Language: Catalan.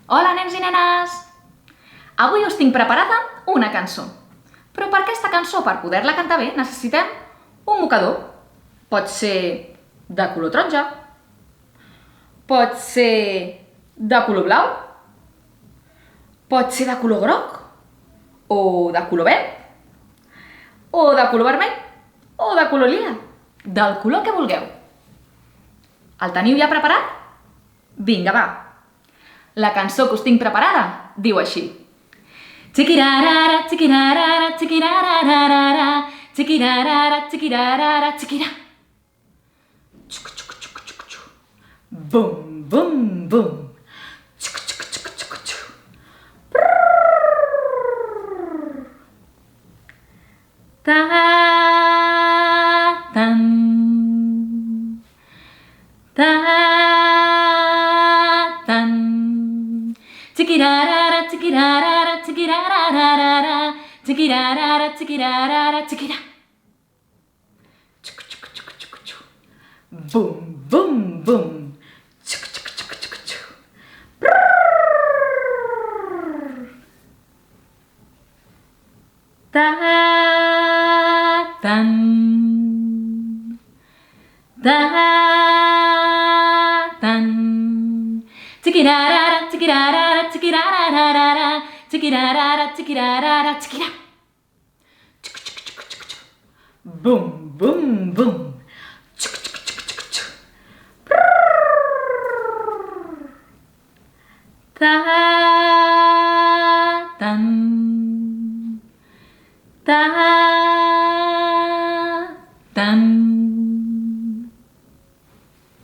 Hola, nens i nenes! Avui us tinc preparada una cançó. Però per aquesta cançó, per poder-la cantar bé, necessitem un mocador. Pot ser de color taronja, pot ser de color blau, pot ser de color groc, o de color verd, o de color vermell, o de color lila, del color que vulgueu. El teniu ja preparat? Vinga, va! La cançó que us tinc preparada diu així. Chiquirarara, chiquirarara, chiquirarara, chiquirarara, chiquirarara, chiquira. Chuc, chuc, chuc, chuc, chuc. Bum, bum, bum. Chuc, chuc, chuc, chuc, chuc. Ta tan. Ta tan. Chiquirarara, chiquirarara, chiquirarara, chiquirarara, chiquirarara, chiquira. Chuc, chuc, chuc, chuc, chuc. Boom, boom, boom. Chuc, chuc, chuc, chuc, chuc. Ta tan. Ta tan. Chiquirarara, chiquirarara, chiquirarara, chiquirarara, chiquirarara, chiquira. Chuc, chuc, chuc, chuc, chuc. Boom, boom, boom.